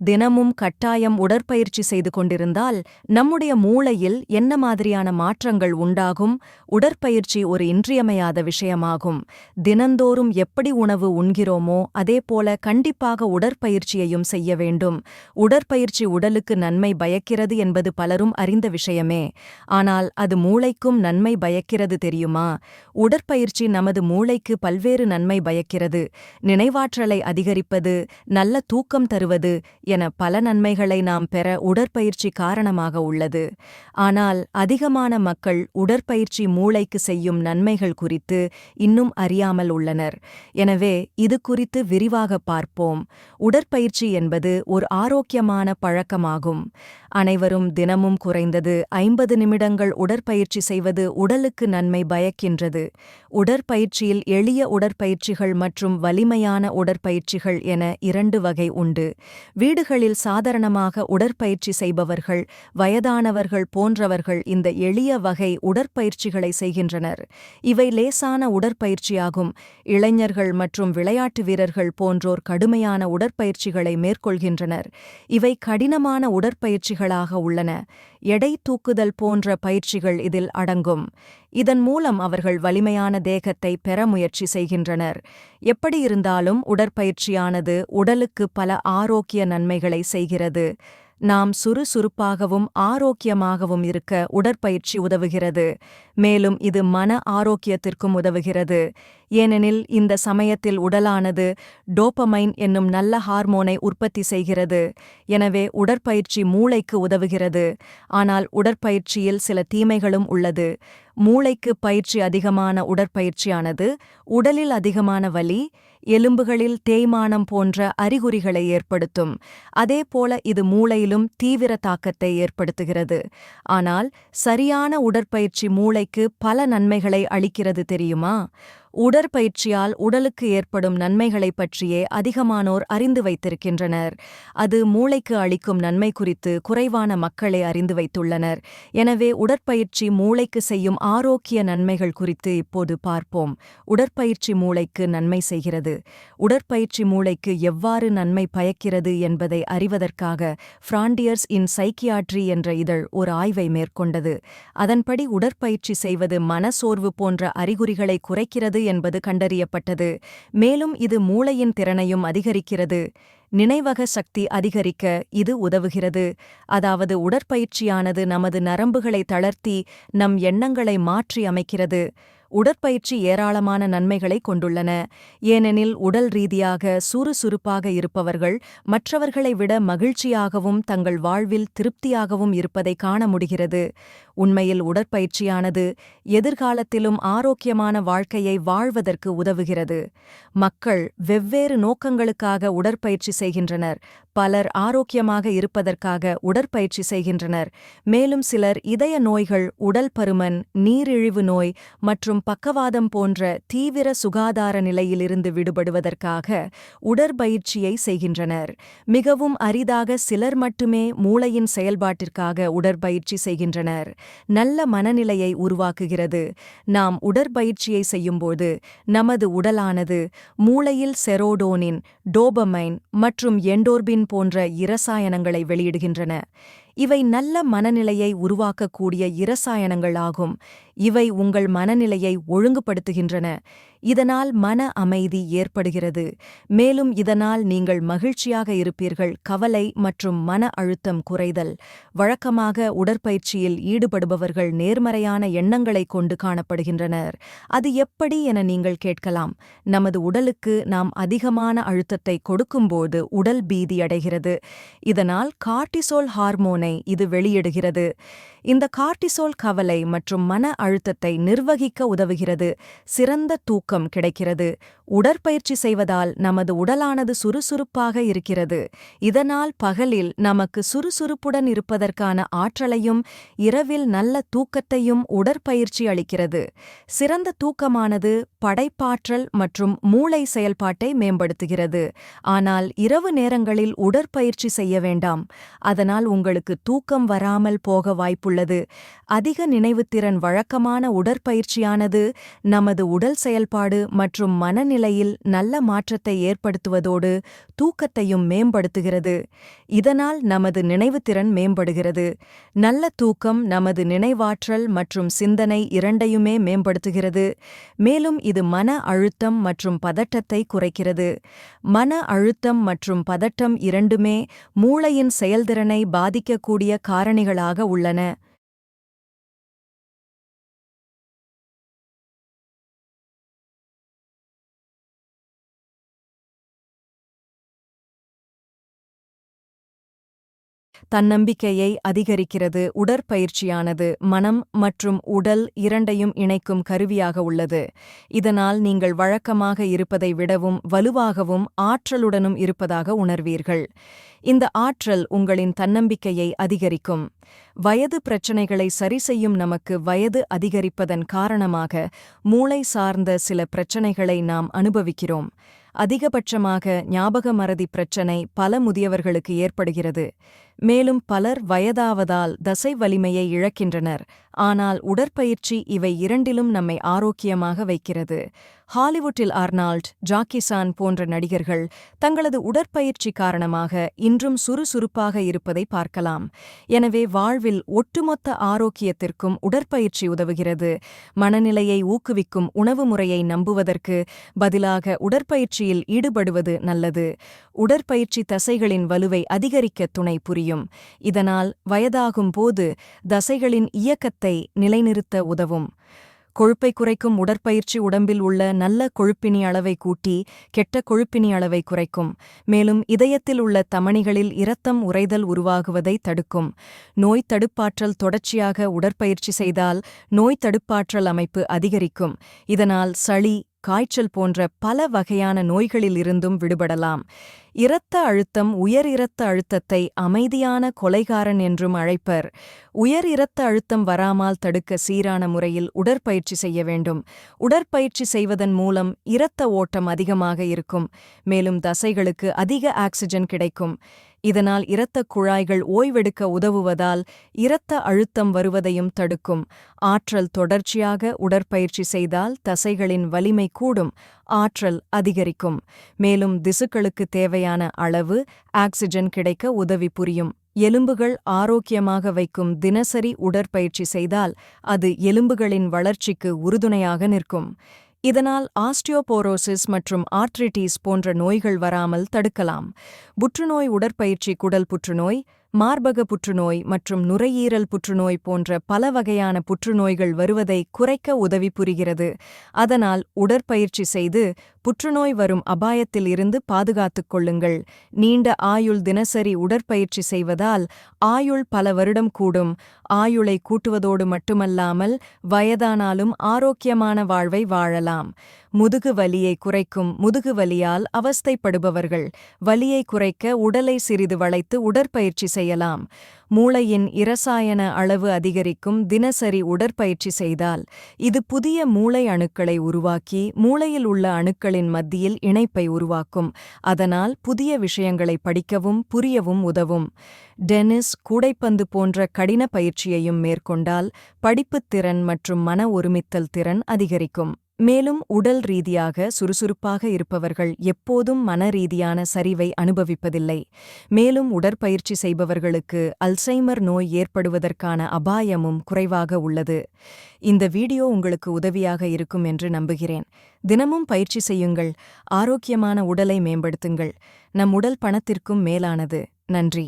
தினமும் கட்டாயம் உடற்பயிற்சி செய்து கொண்டிருந்தால் நம்முடைய மூளையில் என்ன மாதிரியான மாற்றங்கள் உண்டாகும்? உடற்பயிற்சி ஒரு இன்றியமையாத விஷயமாகும். தினந்தோறும் எப்படி உணவு உண்கிறோமோ அதேபோல கண்டிப்பாக உடற்பயிற்சியையும் செய்ய வேண்டும். உடற்பயிற்சி உடலுக்கு நன்மை பயக்கிறது என்பது பலரும் அறிந்த விஷயமே. ஆனால் அது மூளைக்கும் நன்மை பயக்கிறது தெரியுமா? உடற்பயிற்சி நமது மூளைக்கு பல்வேறு நன்மை பயக்கிறது. நினைவாற்றலை அதிகரிப்பது, நல்ல தூக்கம் தருவது என பல நன்மைகளை நாம் பெற உடற்பயிற்சி காரணமாக உள்ளது. ஆனால் அதிகமான மக்கள் உடற்பயிற்சி மூளைக்கு செய்யும் நன்மைகள் குறித்து இன்னும் அறியாமல் உள்ளனர். எனவே இது குறித்து விரிவாக பார்ப்போம். உடற்பயிற்சி என்பது ஒரு ஆரோக்கியமான பழக்கமாகும். அனைவரும் தினமும் குறைந்தது 50 நிமிடங்கள் உடற்பயிற்சி செய்வது உடலுக்கு நன்மை பயக்கின்றது. உடற்பயிற்சியில் எளிய உடற்பயிற்சிகள் மற்றும் வலிமையான உடற்பயிற்சிகள் என 2 வகை உண்டு. வீடுகளில் சாதாரணமாக உடற்பயிற்சி செய்பவர்கள், வயதானவர்கள் போன்றவர்கள் இந்த எளிய வகை உடற்பயிற்சிகளை செய்கின்றனர். இவை லேசான உடற்பயிற்சியாகும். இளைஞர்கள் மற்றும் விளையாட்டு வீரர்கள் போன்றோர் கடுமையான உடற்பயிற்சிகளை மேற்கொள்கின்றனர். இவை கடினமான உடற்பயிற்சிகளாக உள்ளன. எடை தூக்குதல் போன்ற பயிற்சிகள் இதில் அடங்கும். இதன் மூலம் அவர்கள் வலிமையான தேகத்தை பெற முயற்சி செய்கின்றனர். எப்படியிருந்தாலும் உடற்பயிற்சியானது உடலுக்கு பல ஆரோக்கிய நன்மைகளை செய்கிறது. நாம் சுறுசுறுப்பாகவும் ஆரோக்கியமாகவும் இருக்க உடற்பயிற்சி உதவுகிறது. மேலும் இது மன ஆரோக்கியத்திற்கும் உதவுகிறது. ஏனெனில் இந்த சமயத்தில் உடலானது டோபமைன் என்னும் நல்ல ஹார்மோனை உற்பத்தி செய்கிறது. எனவே உடற்பயிற்சி மூளைக்கு உதவுகிறது. ஆனால் உடற்பயிற்சியில் சில தீமைகளும் உள்ளது. மூளைக்கு பயிற்சி அதிகமான உடற்பயிற்சியானது உடலில் அதிகமான வலி, எலும்புகளில் தேய்மானம் போன்ற அறிகுறிகளை ஏற்படுத்தும். அதேபோல இது மூளையிலும் தீவிர தாக்கத்தை ஏற்படுத்துகிறது. ஆனால் சரியான உடற்பயிற்சி மூளைக்கு பல நன்மைகளை அளிக்கிறது தெரியுமா? உடற்பயிற்சியால் உடலுக்கு ஏற்படும் நன்மைகளைப் பற்றியே அதிகமானோர் அறிந்து வைத்திருக்கின்றனர். அது மூளைக்கு அளிக்கும் நன்மை குறித்து குறைவான மக்களே அறிந்து வைத்துள்ளனர். எனவே உடற்பயிற்சி மூளைக்கு செய்யும் ஆரோக்கிய நன்மைகள் குறித்து இப்போது பார்ப்போம். உடற்பயிற்சி மூளைக்கு நன்மை செய்கிறது. உடற்பயிற்சி மூளைக்கு எவ்வாறு நன்மை பயக்கிறது என்பதை அறிவதற்காக ஃப்ரான்டியர்ஸ் இன் சைக்கியாட்ரி என்ற இதழ் ஒரு ஆய்வை மேற்கொண்டது. அதன்படி உடற்பயிற்சி செய்வது மனசோர்வு போன்ற அறிகுறிகளை குறைக்கிறது என்பது கண்டறியப்பட்டது. மேலும் இது மூளையின் திறனையும் அதிகரிக்கிறது. நினைவக சக்தி அதிகரிக்க இது உதவுகிறது. அதாவது உடற்பயிற்சியானது நமது நரம்புகளை தளர்த்தி நம் எண்ணங்களை மாற்றி அமைக்கிறது. உடற்பயிற்சி ஏராளமான நன்மைகளை கொண்டுள்ளன. ஏனெனில் உடல் ரீதியாக சுறுசுறுப்பாக இருப்பவர்கள் மற்றவர்களை விட மகிழ்ச்சியாகவும் தங்கள் வாழ்வில் திருப்தியாகவும் இருப்பதை காண முடிகிறது. உண்மையில் உடற்பயிற்சியானது எதிர்காலத்திலும் ஆரோக்கியமான வாழ்க்கையை வாழ்வதற்கு உதவுகிறது. மக்கள் வெவ்வேறு நோக்கங்களுக்காக உடற்பயிற்சி செய்கின்றனர். பலர் ஆரோக்கியமாக இருப்பதற்காக உடற்பயிற்சி செய்கின்றனர். மேலும் சிலர் இதய நோய்கள், உடல் பருமன், நீரிழிவு நோய் மற்றும் பக்கவாதம் போன்ற தீவிர சுகாதார நிலையிலிருந்து விடுபடுவதற்காக உடற்பயிற்சியை செய்கின்றனர். மிகவும் அரிதாக சிலர் மட்டுமே மூளையின் செயல்பாட்டிற்காக உடற்பயிற்சி செய்கின்றனர். நல்ல மனநிலையை உருவாக்குகிறது. நாம் உடற்பயிற்சியை செய்யும்போது நமது உடலானது மூளையில் செரோடோனின், டோபமைன் மற்றும் எண்டோர்பின் போன்ற இரசாயனங்களை வெளியிடுகின்றன. இவை நல்ல மனநிலையை உருவாக்கக்கூடிய இரசாயனங்கள் ஆகும். இவை உங்கள் மனநிலையை ஒழுங்குபடுத்துகின்றன. இதனால் மன அமைதி ஏற்படுகிறது. மேலும் இதனால் நீங்கள் மகிழ்ச்சியாக இருப்பீர்கள். கவலை மற்றும் மன அழுத்தம் குறைதல். வழக்கமாக உடற்பயிற்சியில் ஈடுபடுபவர்கள் நேர்மறையான எண்ணங்களைக் கொண்டு காணப்படுகின்றனர். அது எப்படி என நீங்கள் கேட்கலாம். நமது உடலுக்கு நாம் அதிகமான அழுத்தத்தை கொடுக்கும்போது உடல் பீதியடைகிறது. இதனால் கார்டிசோல் ஹார்மோனை இது வெளியிடுகிறது. இந்த கார்டிசோல் கவலை மற்றும் மன அழுத்தத்தை நிர்வகிக்க உதவுகிறது. சிறந்த தூக்கம் கிடைக்கிறது. உடற்பயிற்சி செய்வதால் நமது உடலானது சுறுசுறுப்பாக இருக்கிறது. இதனால் பகலில் நமக்கு சுறுசுறுப்புடன் இருப்பதற்கான ஆற்றலையும் இரவில் நல்ல தூக்கத்தையும் உடற்பயிற்சி அளிக்கிறது. சிறந்த தூக்கமானது படைப்பாற்றல் மற்றும் மூளை செயல்பாட்டை மேம்படுத்துகிறது. ஆனால் இரவு நேரங்களில் உடற்பயிற்சி செய்ய வேண்டாம். அதனால் உங்களுக்கு தூக்கம் வராமல் போக வாய்ப்புள்ளது. அதிக நினைவுத்திறன். வழக்கமான உடற்பயிற்சியானது நமது உடல் செயல்பாடு செயல்பாடு மற்றும் மனநிலையில் நல்ல மாற்றத்தை ஏற்படுத்துவதோடு தூக்கத்தையும் மேம்படுத்துகிறது. இதனால் நமது நினைவுத்திறன் மேம்படுகிறது. நல்ல தூக்கம் நமது நினைவாற்றல் மற்றும் சிந்தனை இரண்டையுமே மேம்படுத்துகிறது. மேலும் இது மன அழுத்தம் மற்றும் பதட்டத்தை குறைக்கிறது. மன அழுத்தம் மற்றும் பதட்டம் இரண்டுமே மூளையின் செயல்திறனை பாதிக்கக்கூடிய காரணிகளாக உள்ளன. தன்னம்பிக்கையை அதிகரிக்கிறது. உடற்பயிற்சியானது மனம் மற்றும் உடல் இரண்டையும் இணைக்கும் கருவியாக உள்ளது. இதனால் நீங்கள் வழக்கமாக இருப்பதை விடவும் வலுவாகவும் ஆற்றலுடனும் இருப்பதாக உணர்வீர்கள். இந்த ஆற்றல் உங்களின் தன்னம்பிக்கையை அதிகரிக்கும். வயது பிரச்சினைகளை சரிசெய்யும். நமக்கு வயது அதிகரிப்பதன் காரணமாக மூளை சார்ந்த சில பிரச்சினைகளை நாம் அனுபவிக்கிறோம். அதிகபட்சமாக ஞாபக மறதி பிரச்சினை பல முதியவர்களுக்கு ஏற்படுகிறது. மேலும் பலர் வயதாவதால் தசை வலிமையை இழக்கின்றனர். ஆனால் உடற்பயிற்சி இவை இரண்டிலும் நம்மை ஆரோக்கியமாக வைக்கிறது. ஹாலிவுட்டில் ஆர்னால்ட், ஜாக்கி சான் போன்ற நடிகர்கள் தங்களது உடற்பயிற்சி காரணமாக இன்றும் சுறுசுறுப்பாக இருப்பதை பார்க்கலாம். எனவே வாழ்வில் ஒட்டுமொத்த ஆரோக்கியத்திற்கும் உடற்பயிற்சி உதவுகிறது. மனநிலையை ஊக்குவிக்கும் உணவு முறையை நம்புவதற்கு பதிலாக உடற்பயிற்சியில் ஈடுபடுவது நல்லது. உடற்பயிற்சி தசைகளின் வலுவை அதிகரிக்க துணை புரியும். இதனால் வயதாகும் போது தசைகளின் இயக்கத்தை நிலைநிறுத்த உதவும். கொழுப்பை குறைக்கும் உடற்பயிற்சி உடம்பில் உள்ள நல்ல கொழுப்பினி அளவை கூட்டி கெட்ட கொழுப்பினி அளவை குறைக்கும். மேலும் இதயத்தில் உள்ள தமனிகளில் இரத்தம் உறைதல் உருவாகுவதை தடுக்கும். நோய் தடுப்பாற்றல் தொடர்ச்சியாக உடற்பயிற்சி செய்தால் நோய் தடுப்பாற்றல் அமைப்பு அதிகரிக்கும். இதனால் சளி, காய்ச்சல் போன்ற பல வகையான நோய்களிலிருந்தும் விடுபடலாம். இரத்த அழுத்தம். உயர் இரத்த அழுத்தத்தை அமைதியான கொலைகாரன் என்றும் அழைப்பர். உயர் இரத்த அழுத்தம் வராமல் தடுக்க சீரான முறையில் உடற்பயிற்சி செய்ய வேண்டும். உடற்பயிற்சி செய்வதன் மூலம் இரத்த ஓட்டம் அதிகமாக இருக்கும். மேலும் தசைகளுக்கு அதிக ஆக்சிஜன் கிடைக்கும். இதனால் இரத்தக் குழாய்கள் ஓய்வெடுக்க உதவுவதால் இரத்த அழுத்தம் வருவதையும் தடுக்கும். ஆற்றல். தொடர்ச்சியாக உடற்பயிற்சி செய்தால் தசைகளின் வலிமை கூடும். ஆற்றல் அதிகரிக்கும். மேலும் திசுக்களுக்கு தேவையான அளவு ஆக்சிஜன் கிடைக்க உதவி புரியும். எலும்புகள் ஆரோக்கியமாக வைக்கும். தினசரி உடற்பயிற்சி செய்தால் அது எலும்புகளின் வளர்ச்சிக்கு உறுதுணையாக நிற்கும். இதனால் ஆஸ்டியோபோரோசிஸ் மற்றும் ஆர்த்ரிட்டிஸ் போன்ற நோய்கள் வராமல் தடுக்கலாம். புற்றுநோய். உடற்பயிற்சி குடல் புற்றுநோய், மார்பக புற்றுநோய் மற்றும் நுரையீரல் புற்றுநோய் போன்ற பல வகையான புற்றுநோய்கள் வருவதை குறைக்க உதவி புரிகிறது. அதனால் உடற்பயிற்சி செய்து புற்றுநோய் வரும் அபாயத்தில் இருந்து பாதுகாத்துக் கொள்ளுங்கள். நீண்ட ஆயுள். தினசரி உடற்பயிற்சி செய்வதால் ஆயுள் பல வருடம் கூடும். ஆயுளை கூட்டுவதோடு மட்டுமல்லாமல் வயதானாலும் ஆரோக்கியமான வாழ்வை வாழலாம். முதுகு வலியை குறைக்கும். முதுகு வலியால் அவஸ்தைப்படுபவர்கள் வலியை குறைக்க உடலை சிறிது வளைத்து உடற்பயிற்சி செய்யலாம். மூளையின் இரசாயன அளவு அதிகரிக்கும். தினசரி உடற்பயிற்சி செய்தால் இது புதிய மூளை அணுக்களை உருவாக்கி மூளையில் உள்ள அணுக்களின் மத்தியில் இணைப்பை உருவாக்கும். அதனால் புதிய விஷயங்களை படிக்கவும் புரியவும் உதவும். டென்னிஸ், கூடைப்பந்து போன்ற கடின பயிற்சியையும் மேற்கொண்டால் படிப்புத் திறன் மற்றும் மன ஒருமித்தல் திறன் அதிகரிக்கும். மேலும் உடல் ரீதியாக சுறுசுறுப்பாக இருப்பவர்கள் எப்போதும் மனரீதியான சரிவை அனுபவிப்பதில்லை. மேலும் உடற்பயிற்சி செய்பவர்களுக்கு அல்சைமர் நோய் ஏற்படுவதற்கான அபாயமும் குறைவாக உள்ளது. இந்த வீடியோ உங்களுக்கு உதவியாக இருக்கும் என்று நம்புகிறேன். தினமும் பயிற்சி செய்யுங்கள். ஆரோக்கியமான உடலை மேம்படுத்துங்கள். நம் உடல் பணத்திற்கும் மேலானது. நன்றி.